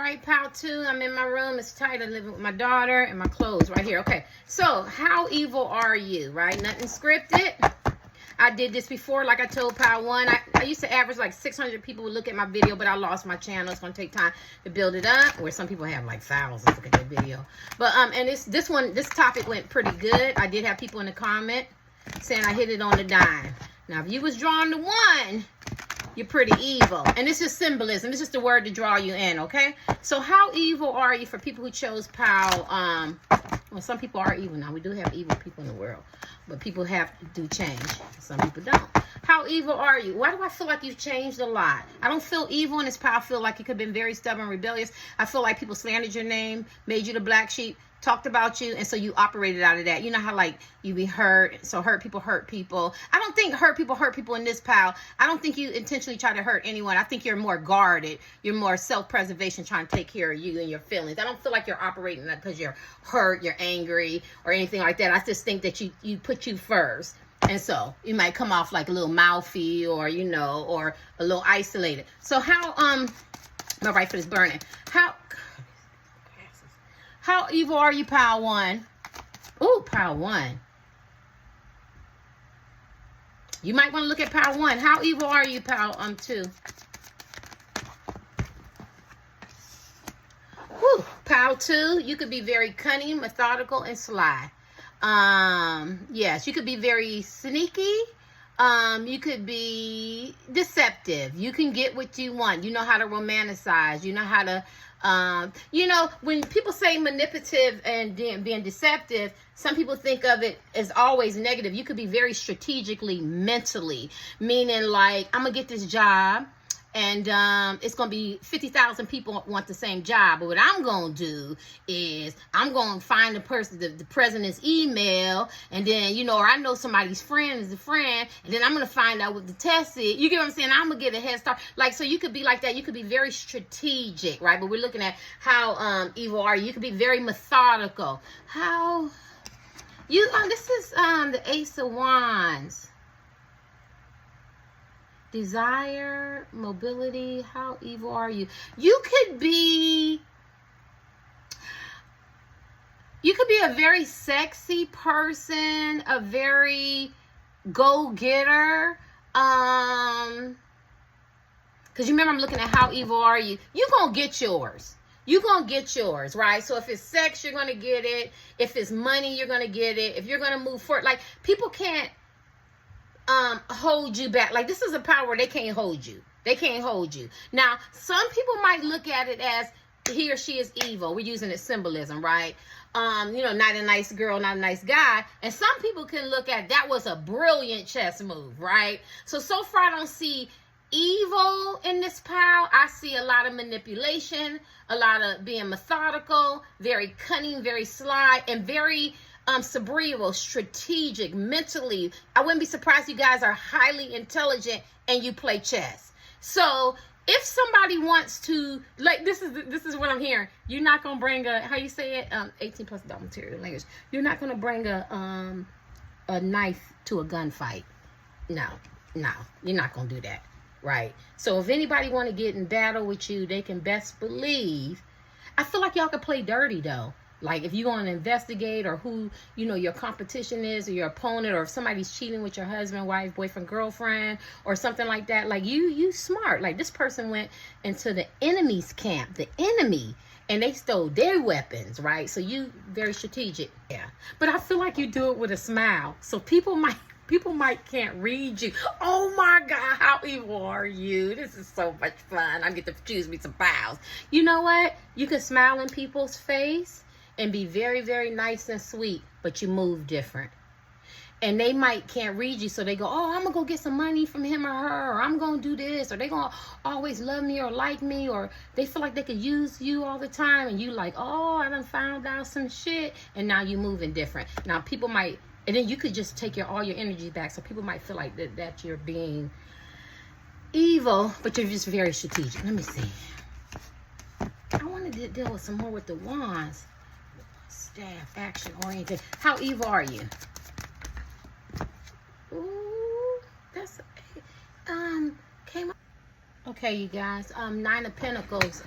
right, pal, too. I'm in my room. It's tight. I'm living with my daughter and my clothes right here. Okay, so how evil are you, right? Nothing scripted. I did this before, like I told Pal 1. I used to average like 600 people would look at my video, but I lost my channel. It's going to take time to build it up, where some people have like thousands look at their video. But, and this topic went pretty good. I did have people in the comment saying I hit it on the dime. Now, if you was drawn to 1, you're pretty evil. And it's just symbolism. It's just a word to draw you in, okay? So how evil are you for people who chose Pal? Well, some people are evil now. We do have evil people in the world. But people have to do change. Some people don't. How evil are you? Why do I feel like you've changed a lot? I don't feel evil in this Pal. I feel like you could have been very stubborn, rebellious. I feel like people slandered your name, made you the black sheep, talked about you, and so you operated out of that. You know how like you be hurt, so hurt people hurt people. I don't think hurt people in this Pal. I don't think you intentionally try to hurt anyone. I think you're more guarded. You're more self-preservation, trying to take care of you and your feelings. I don't feel like you're operating that because you're hurt, you're angry, or anything like that. I just think that you put you first. And so you might come off like a little mouthy, or you know, or a little isolated. So how my right foot is burning. How evil are you, Pal 1? Ooh, Pal 1. You might want to look at Pal 1. How evil are you, Pal 2? Woo, Pal 2, you could be very cunning, methodical, and sly. Yes, you could be very sneaky. You could be deceptive. You can get what you want. You know how to romanticize. You know how to, you know, when people say manipulative and being deceptive, some people think of it as always negative. You could be very strategically, mentally, meaning like, I'm going to get this job. And it's going to be 50,000 people want the same job. But what I'm going to do is I'm going to find the person, the president's email. And then, you know, or I know somebody's friend is a friend. And then I'm going to find out what the test is. You get what I'm saying? I'm going to get a head start. Like, so you could be like that. You could be very strategic, right? But we're looking at how evil are you. You could be very methodical. How you, this is the Ace of Wands. Desire, mobility, how evil are you? You could be a very sexy person, a very go-getter. Because you remember I'm looking at how evil are you? You're going to get yours. You're going to get yours, right? So if it's sex, you're going to get it. If it's money, you're going to get it. If you're going to move forward, like people can't hold you back. Like this is a power they can't hold you. They can't hold you. Now, some people might look at it as he or she is evil. We're using it symbolism, right? You know, not a nice girl, not a nice guy. And some people can look at that was a brilliant chess move, right? So far I don't see evil in this pal. I see a lot of manipulation, a lot of being methodical, very cunning, very sly, and very cerebral, strategic, mentally. I wouldn't be surprised you guys are highly intelligent and you play chess. So if somebody wants to, like, this is what I'm hearing. You're not gonna bring a, how you say it, 18 plus adult material language. You're not gonna bring a knife to a gunfight. No, you're not gonna do that, right? So if anybody want to get in battle with you, they can best believe. I feel like y'all can play dirty though. Like if you're going to investigate or who, you know, your competition is or your opponent, or if somebody's cheating with your husband, wife, boyfriend, girlfriend, or something like that, like you smart. Like this person went into the enemy's camp, the enemy, and they stole their weapons, right? So you very strategic. Yeah. But I feel like you do it with a smile. So people might can't read you. Oh my God, how evil are you? This is so much fun. I get to choose me some pals. You know what? You can smile in people's face and be very, very nice and sweet, but you move different. And they can't read you, so they go, oh, I'm gonna go get some money from him or her, or I'm gonna do this, or they gonna always love me or like me, or they feel like they could use you all the time, and you like, oh, I done found out some shit, and now you moving different. Now people might, and then you could just take all your energy back, so people might feel like that you're being evil, but you're just very strategic. Let me see. I want to deal with some more with the wands. Staff, action oriented. How evil are you? Ooh, that's came up. Okay, you guys. 9 of Pentacles.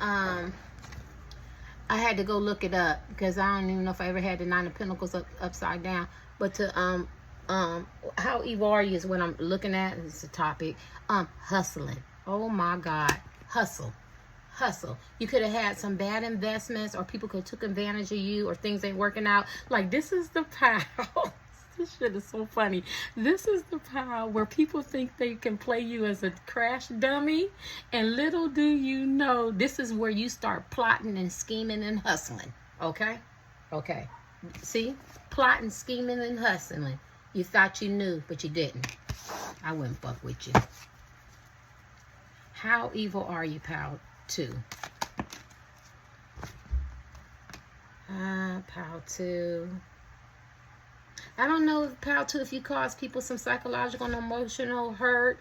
I had to go look it up because I don't even know if I ever had the Nine of Pentacles upside down. But to how evil are you is what I'm looking at. It's a topic. Hustling. Oh my God, hustle. You could have had some bad investments, or people could have took advantage of you, or things ain't working out. Like, this is the pile. This shit is so funny. This is the pile where people think they can play you as a crash dummy, and little do you know, this is where you start plotting and scheming and hustling. Okay? See? Plotting, scheming, and hustling. You thought you knew, but you didn't. I wouldn't fuck with you. How evil are you, pal? 2. Pal 2. I don't know, pal 2, if you cause people some psychological and emotional hurt,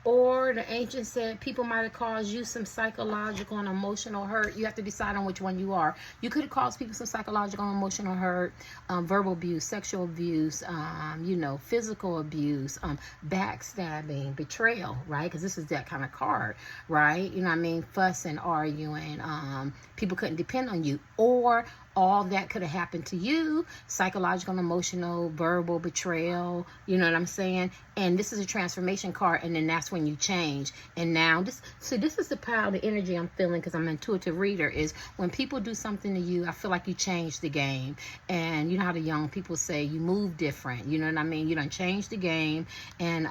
or the ancient said people might have caused you some psychological and emotional hurt. You have to decide on which one you are. You could have caused people some psychological and emotional hurt, verbal abuse, sexual abuse, physical abuse, backstabbing, betrayal, right? Because this is that kind of card, right? You know what I mean? Fussing, arguing, people couldn't depend on you. Or all that could have happened to you, psychological and emotional, verbal betrayal, you know what I'm saying? And this is a transformation card, and then that's when you change. And now, this is the power, the energy I'm feeling, because I'm an intuitive reader, is when people do something to you, I feel like you change the game. And you know how the young people say, you move different, you know what I mean? You done changed the game, and,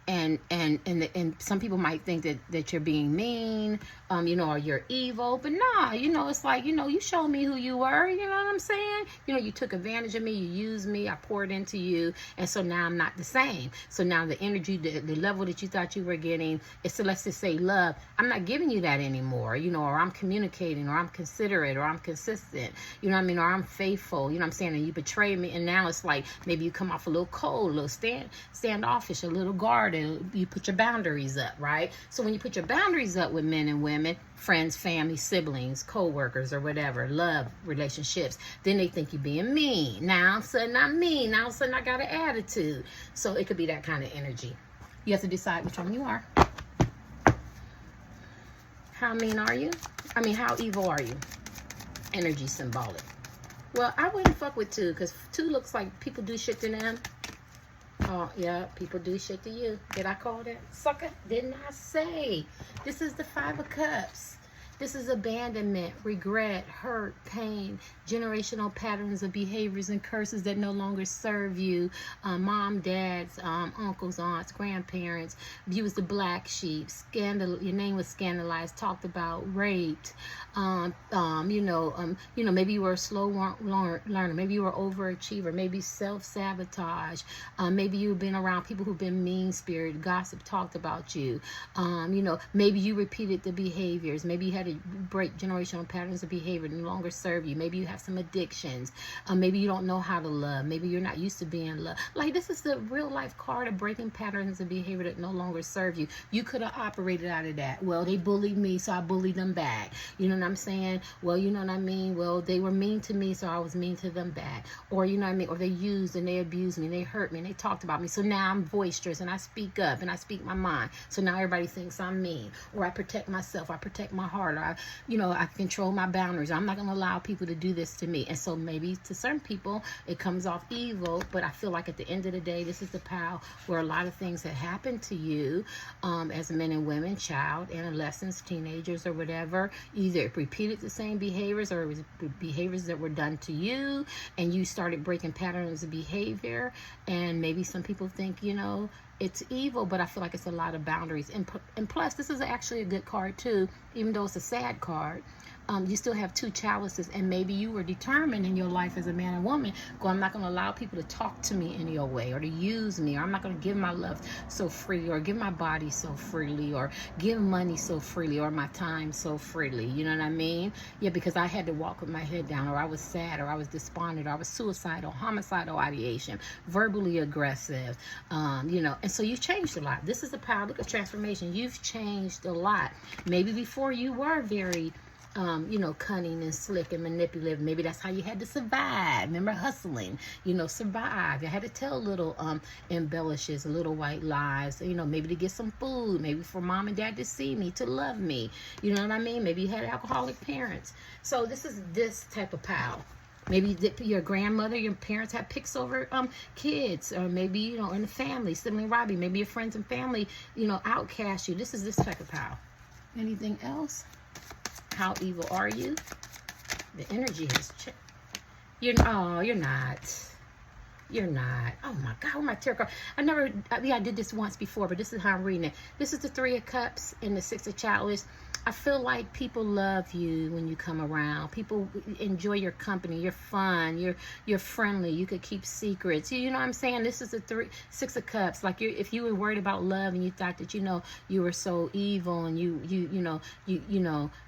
and some people might think that you're being mean, or you're evil, but nah, it's like, you showed me who you were, you know what I'm saying? You took advantage of me, you used me, I poured into you, and so now I'm not the same. So now the energy, the level that you thought you were getting, so let's just say love, I'm not giving you that anymore, or I'm communicating, or I'm considerate, or I'm consistent, you know what I mean, or I'm faithful, you know what I'm saying, and you betrayed me, and now it's like, maybe you come off a little cold, a little standoffish, a little guarded, you put your boundaries up, right? So when you put your boundaries up with men and women, friends, family, siblings, co-workers, or whatever, love relationships, then they think you're being mean. Now all of a sudden I'm mean. Now all of a sudden I got an attitude. So it could be that kind of energy. You have to decide which one you are. How mean are you? I mean, how evil are you? Energy symbolic. Well, I wouldn't fuck with 2, because 2 looks like people do shit to them. Oh, yeah, people do shit to you. Did I call that sucker? Didn't I say? This is the 5 of Cups. This is abandonment, regret, hurt, pain, generational patterns of behaviors and curses that no longer serve you. Mom, dads, uncles, aunts, grandparents, you as the black sheep, scandal. Your name was scandalized, talked about, raped. Maybe you were a slow learner. Maybe you were an overachiever. Maybe self-sabotage. Maybe you've been around people who've been mean-spirited, gossip, talked about you. Maybe you repeated the behaviors. Maybe you had to break generational patterns of behavior that no longer serve you. Maybe you have some addictions. Maybe you don't know how to love. Maybe you're not used to being loved. Like, this is the real life card of breaking patterns of behavior that no longer serve you. You could have operated out of that. Well, they bullied me, so I bullied them back. You know what I'm saying? Well, you know what I mean? Well, they were mean to me, so I was mean to them back. Or, you know what I mean? Or they used and they abused me and they hurt me and they talked about me. So now I'm boisterous and I speak up and I speak my mind. So now everybody thinks I'm mean. Or I protect myself. I protect my heart. Or I control my boundaries. I'm not going to allow people to do this to me. And so maybe to certain people, it comes off evil. But I feel like at the end of the day, this is the power where a lot of things that happen to you as men and women, child, adolescents, teenagers, or whatever, either repeated the same behaviors or it was behaviors that were done to you and you started breaking patterns of behavior. And maybe some people think, it's evil, but I feel like it's a lot of boundaries. And plus, this is actually a good card too, even though it's a sad card. You still have 2 chalices, and maybe you were determined in your life as a man and woman, I'm not going to allow people to talk to me any old way or to use me, or I'm not going to give my love so freely or give my body so freely or give money so freely or my time so freely. You know what I mean? Yeah, because I had to walk with my head down, or I was sad, or I was despondent, or I was suicidal, homicidal ideation, verbally aggressive, and so you've changed a lot. This is the power. Look at transformation. You've changed a lot. Maybe before you were very cunning and slick and manipulative. Maybe that's how you had to survive. Remember, hustling, survive. You had to tell little embellishes, little white lies, maybe to get some food, maybe for mom and dad to see me, to love me. You know what I mean? Maybe you had alcoholic parents. So this is this type of pal. Maybe your grandmother, your parents had picks over kids, or maybe, in the family, sibling robbing. Maybe your friends and family, outcast you. This is this type of pal. Anything else? How evil are you? The energy has changed. You're not. You're not. Oh my God, my tarot card. I did this once before, but this is how I'm reading it. This is the Three of Cups and the Six of Chalice. I feel like people love you when you come around. People enjoy your company. You're fun. You're friendly. You could keep secrets. You know what I'm saying? This is the Six of Cups. Like if you were worried about love and you thought that you were so evil and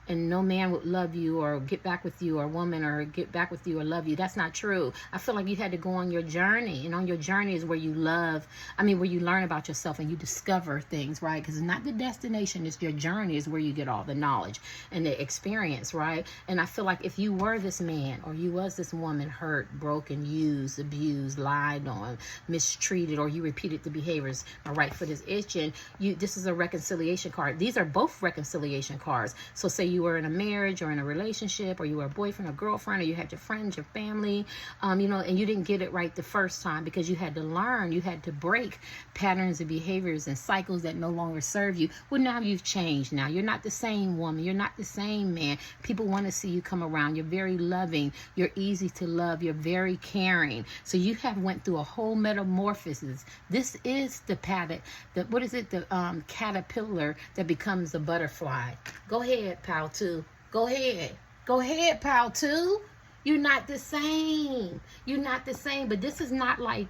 and no man would love you or get back with you, or a woman or get back with you or love you. That's not true. I feel like you had to go on your journey, and on your journey is where you where you learn about yourself and you discover things, right? Because it's not the destination, it's your journey is where you get all the knowledge and the experience, right? And I feel like if you were this man or you was this woman hurt, broken, used, abused, lied on, mistreated, or you repeated the behaviors, my right foot is itching, this is a reconciliation card. These are both reconciliation cards. So say you were in a marriage or in a relationship, or you were a boyfriend or girlfriend, or you had your friends, your family, and you didn't get it right the first time because you had to learn, you had to break patterns and behaviors and cycles that no longer serve you. Well, now you've changed. Now you're not the same woman. You're not the same man. People want to see you come around. You're very loving. You're easy to love. You're very caring. So you have went through a whole metamorphosis. This is the caterpillar that becomes a butterfly. Go ahead, pal two. Go ahead, pal two. You're not the same. You're not the same. But this is not like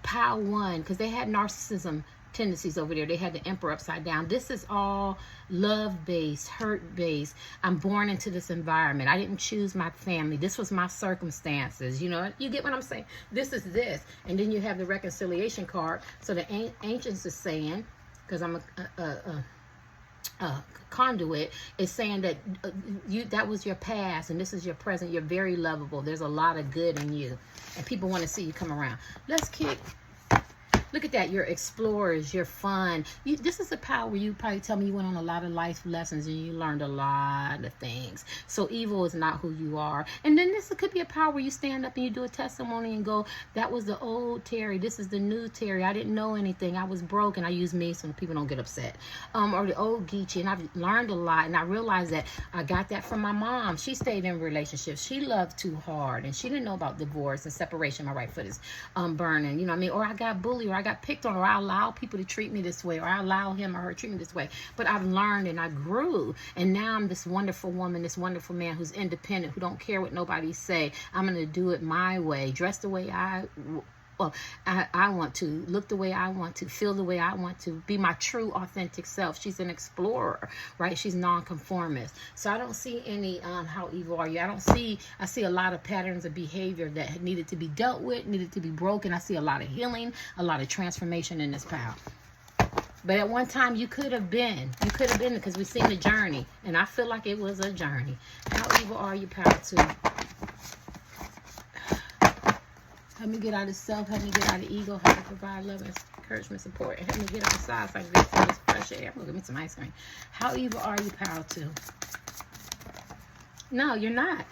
pal one, because they had narcissism tendencies over there. They had the emperor upside down. This is all love-based, hurt-based. I'm born into this environment. I didn't choose my family. This was my circumstances. You get what I'm saying? This is this. And then you have the reconciliation card. So the ancients is saying, because I'm a conduit, is saying that that was your past and this is your present. You're very lovable. There's a lot of good in you, and people want to see you come around. Let's kick. Look at that. You're explorers. You're fun. This is a power where you probably tell me you went on a lot of life lessons and you learned a lot of things. So evil is not who you are. And then this could be a power where you stand up and you do a testimony and go, that was the old Terry. This is the new Terry. I didn't know anything. I was broke. And I use me so people don't get upset. Or the old Geechee. And I've learned a lot. And I realized that I got that from my mom. She stayed in relationships. She loved too hard. And she didn't know about divorce and separation. My right foot is burning. You know what I mean? Or I got bullied, or I got picked on, or I allow people to treat me this way, or I allow him or her to treat me this way. But I've learned and I grew, and now I'm this wonderful woman, this wonderful man who's independent, who don't care what nobody say. I'm going to do it my way, dress the way I want to, look the way I want to, feel the way I want to, be my true authentic self. She's an explorer, right? She's nonconformist. So I don't see any how evil are you. I see a lot of patterns of behavior that needed to be dealt with, needed to be broken. I see a lot of healing, a lot of transformation in this power. But at one time you could have been because we've seen the journey, and I feel like it was a journey. How evil are you, power two? Help me get out of self. Help me get out of ego. Help me provide love and encouragement, support. And help me get outside so I can get some of this fresh air. I'm going to get me some ice cream. How evil are you, power two? No, you're not.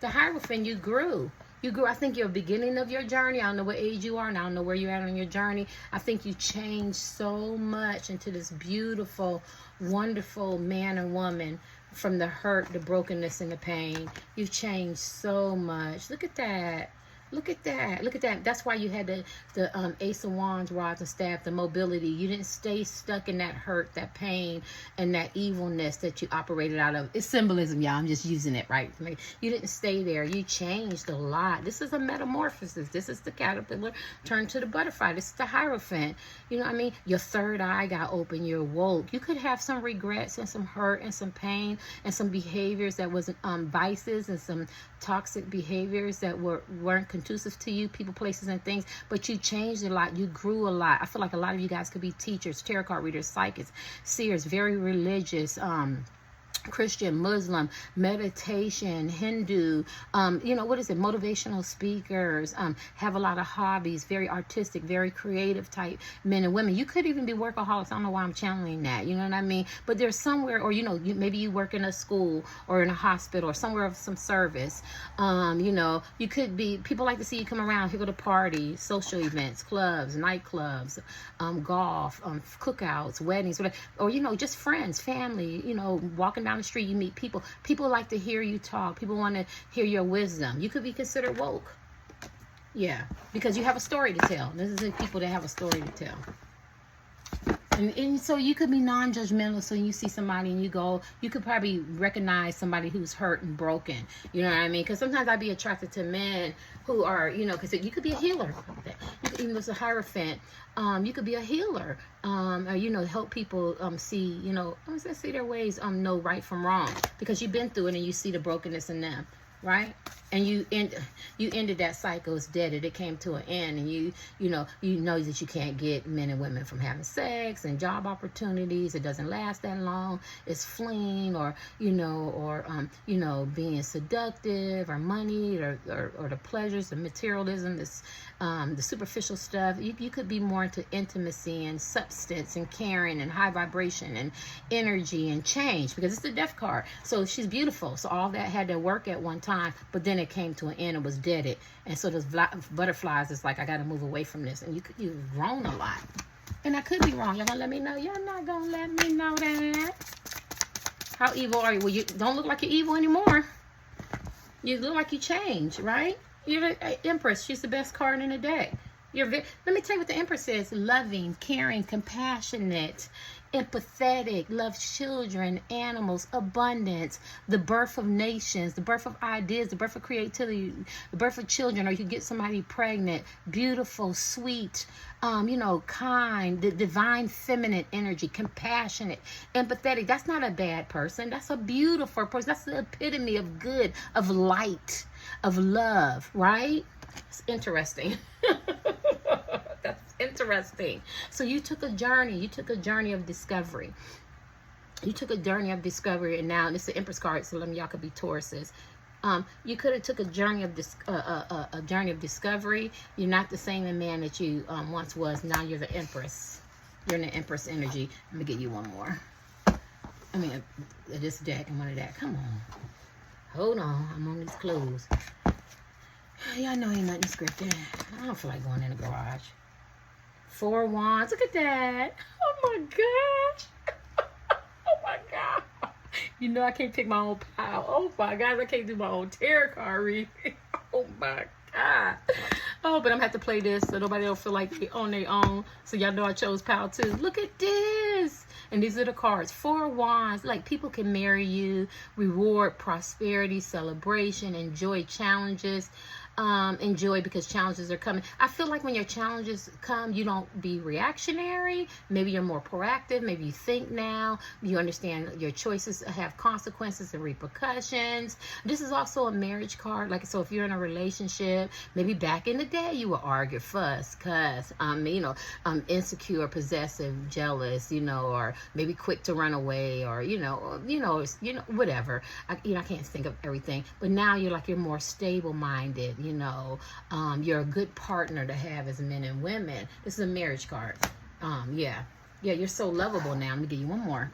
The Hierophant, you grew. You grew. I think you're beginning of your journey. I don't know what age you are, and I don't know where you're at on your journey. I think you changed so much into this beautiful, wonderful man and woman. From the hurt, the brokenness, and the pain. You've changed so much. Look at that. Look at that. Look at that. That's why you had the Ace of Wands, rods and staff, the mobility. You didn't stay stuck in that hurt, that pain, and that evilness that you operated out of. It's symbolism, y'all. I'm just using it, right? You didn't stay there. You changed a lot. This is a metamorphosis. This is the caterpillar turned to the butterfly. This is the Hierophant. You know what I mean? Your third eye got open. You're woke. You could have some regrets and some hurt and some pain and some behaviors that wasn't vices and some toxic behaviors that weren't conducive to you, people, places, and things, but you changed a lot. You grew a lot. I feel like a lot of you guys could be teachers, tarot card readers, psychics, seers, very religious, Christian, Muslim, meditation, Hindu, what is it? Motivational speakers, have a lot of hobbies, very artistic, very creative type men and women. You could even be workaholics. I don't know why I'm channeling that. You know what I mean? But there's somewhere, or, maybe you work in a school or in a hospital or somewhere of some service. You could be, people like to see you come around, you go to parties, social events, clubs, nightclubs, golf, cookouts, weddings, whatever, or, just friends, family, walking down the street, you meet people. People like to hear you talk. People want to hear your wisdom. You could be considered woke. Yeah, because you have a story to tell. This is the people that have a story to tell. And so you could be non-judgmental. So you see somebody and you could probably recognize somebody who's hurt and broken. You know what I mean? Because sometimes I'd be attracted to men who are, because you could be a healer. Even though it's a Hierophant, you could be a healer. Or, help people see, see their ways, know right from wrong. Because you've been through it and you see the brokenness in them. Right? And you ended that cycle. It's dead. It came to an end, and you know that you can't get men and women from having sex and job opportunities. It doesn't last that long. It's fleeing, or being seductive, or money, or the pleasures, the materialism, the superficial stuff. You could be more into intimacy and substance and caring and high vibration and energy and change, because it's the death card. So she's beautiful. So all that had to work at one time, but then it came to an end and was deaded. And so those butterflies, it's like, I got to move away from this. And you've grown a lot. And I could be wrong. Y'all gonna let me know? Y'all not gonna let me know that? How evil are you? Well, you don't look like you're evil anymore. You look like you changed, right? You're the Empress. She's the best card in the deck. Let me tell you what the Empress is. Loving, caring, compassionate, empathetic, loves children, animals, abundance, the birth of nations, the birth of ideas, the birth of creativity, the birth of children, or you get somebody pregnant, beautiful, sweet, kind, the divine feminine energy, compassionate, empathetic. That's not a bad person. That's a beautiful person. That's the epitome of good, of light, of love, right? It's interesting. That's interesting. So you took a journey. You took a journey of discovery. You took a journey of discovery, and now, and it's the Empress card, so y'all could be Tauruses. You could have took a journey of discovery. You're not the same man that you once was. Now you're the Empress. You're in the Empress energy. Let me get you one more. This deck and one of that. Come on. Hold on. I'm on these clothes. Y'all know ain't nothing scripted. I don't feel like going in the garage. 4 wands. Look at that. Oh my gosh. Oh my God. I can't pick my own pile. Oh my God. I can't do my own tarot card reading. Oh my God. Oh, but I'm gonna have to play this so nobody will feel like they on their own. So y'all know I chose pile 2. Look at this. And these are the cards. 4 wands. Like, people can marry you, reward, prosperity, celebration, enjoy challenges. Enjoy, because challenges are coming. I feel like when your challenges come, you don't be reactionary. Maybe you're more proactive. Maybe you think now. You understand your choices have consequences and repercussions. This is also a marriage card. Like, so if you're in a relationship, maybe back in the day you would argue, fuss, cuss, insecure, possessive, jealous, or maybe quick to run away, or whatever. I can't think of everything. But now you're more stable-minded. You're a good partner to have as men and women. This is a marriage card. Yeah, you're so lovable now. Let me give you one more.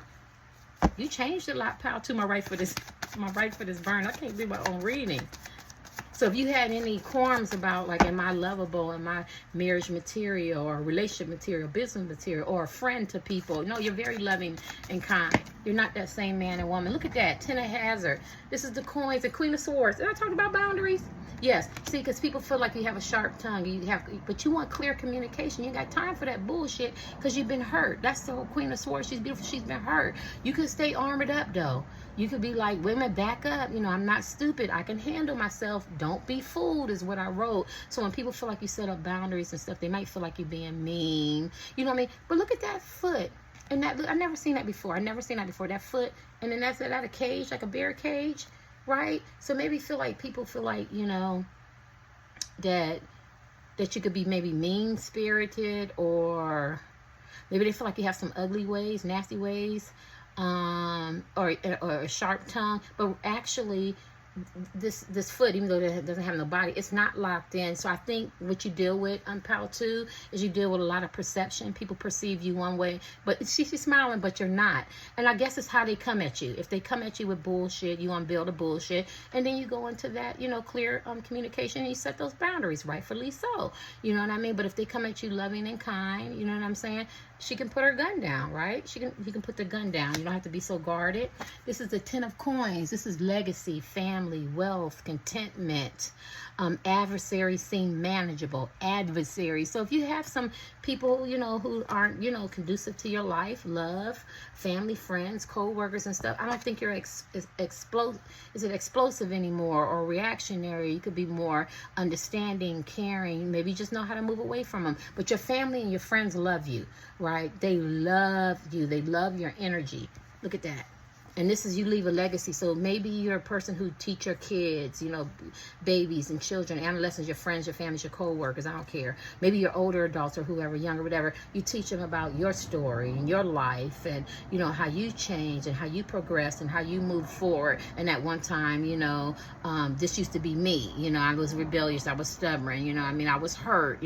You changed a lot, pal. To my right for this burn. I can't do my own reading. So if you had any qualms about, like, am I lovable, am I marriage material or relationship material, business material, or a friend to people? No, you're very loving and kind. You're not that same man and woman. Look at that. 10 of Hazard. This is the coins, the Queen of Swords. Did I talk about boundaries? Yes. See, because people feel like you have a sharp tongue. But you want clear communication. You ain't got time for that bullshit because you've been hurt. That's the whole Queen of Swords. She's beautiful. She's been hurt. You could stay armored up, though. You could be like, women, back up. I'm not stupid. I can handle myself. Don't be fooled is what I wrote. So when people feel like you set up boundaries and stuff, they might feel like you're being mean. You know what I mean? But look at that foot. And that, I've never seen that before. That foot. And then that's that a cage, like a bear cage, right? So maybe people feel like, that you could be maybe mean-spirited, or maybe they feel like you have some ugly ways, nasty ways. or a sharp tongue, but actually this foot, even though it doesn't have no body, it's not locked in. So I think what you deal with on Power 2 is you deal with a lot of perception. People perceive you one way, but she's smiling, but you're not. And I guess it's how they come at you. If they come at you with bullshit, you unveil the bullshit, and then you go into that, clear communication, and you set those boundaries, rightfully so. You know what I mean? But if they come at you loving and kind, you know what I'm saying? She can put her gun down, right? You can put the gun down. You don't have to be so guarded. This is the 10 of coins. This is legacy, family, wealth, contentment. Adversaries seem manageable. Adversaries. So if you have some people, who aren't, conducive to your life, love, family, friends, co-workers and stuff, I don't think you're explosive anymore or reactionary. You could be more understanding, caring. Maybe you just know how to move away from them. But your family and your friends love you, right? They love you. They love your energy. Look at that. And this is, you leave a legacy. So maybe you're a person who teach your kids, babies and children, adolescents, your friends, your families, your co-workers, I don't care. Maybe you're older adults or whoever, younger, whatever. You teach them about your story and your life and, how you change and how you progress and how you move forward. And at one time, this used to be me. I was rebellious. I was stubborn. I was hurt.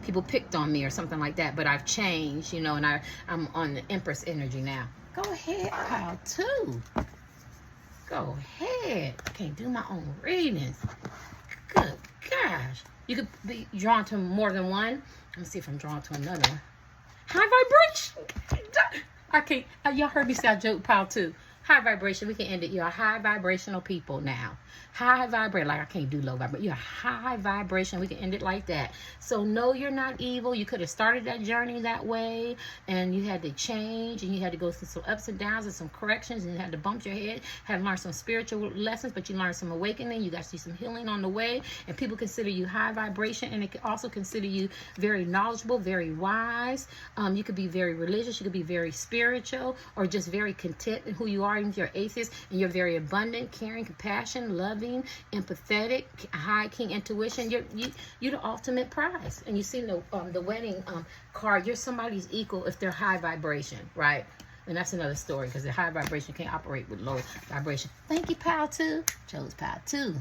People picked on me or something like that. But I've changed, and I'm on the Empress energy now. Go ahead, Power 2. Go ahead. I can't do my own readings. Good gosh. You could be drawn to more than one. Let me see if I'm drawn to another one. High vibration. I can't. Y'all heard me say I joke, Power 2. High vibration. We can end it. You're a high vibrational people now. High vibration. Like I can't do low vibration. You're high vibration. We can end it like that. So no, you're not evil. You could have started that journey that way, and you had to change, and you had to go through some ups and downs and some corrections, and you had to bump your head. Had to learn some spiritual lessons, but you learned some awakening. You got to see some healing on the way, and people consider you high vibration, and it can also consider you very knowledgeable, very wise. You could be very religious. You could be very spiritual, or just very content in who you are. Even if you're atheist, and you're very abundant, caring, compassion, loving, empathetic, high king intuition. You're the ultimate prize. And you see the wedding card. You're somebody's equal if they're high vibration, right? And that's another story, because the high vibration can't operate with low vibration. Thank you, Power 2. Chose Power 2.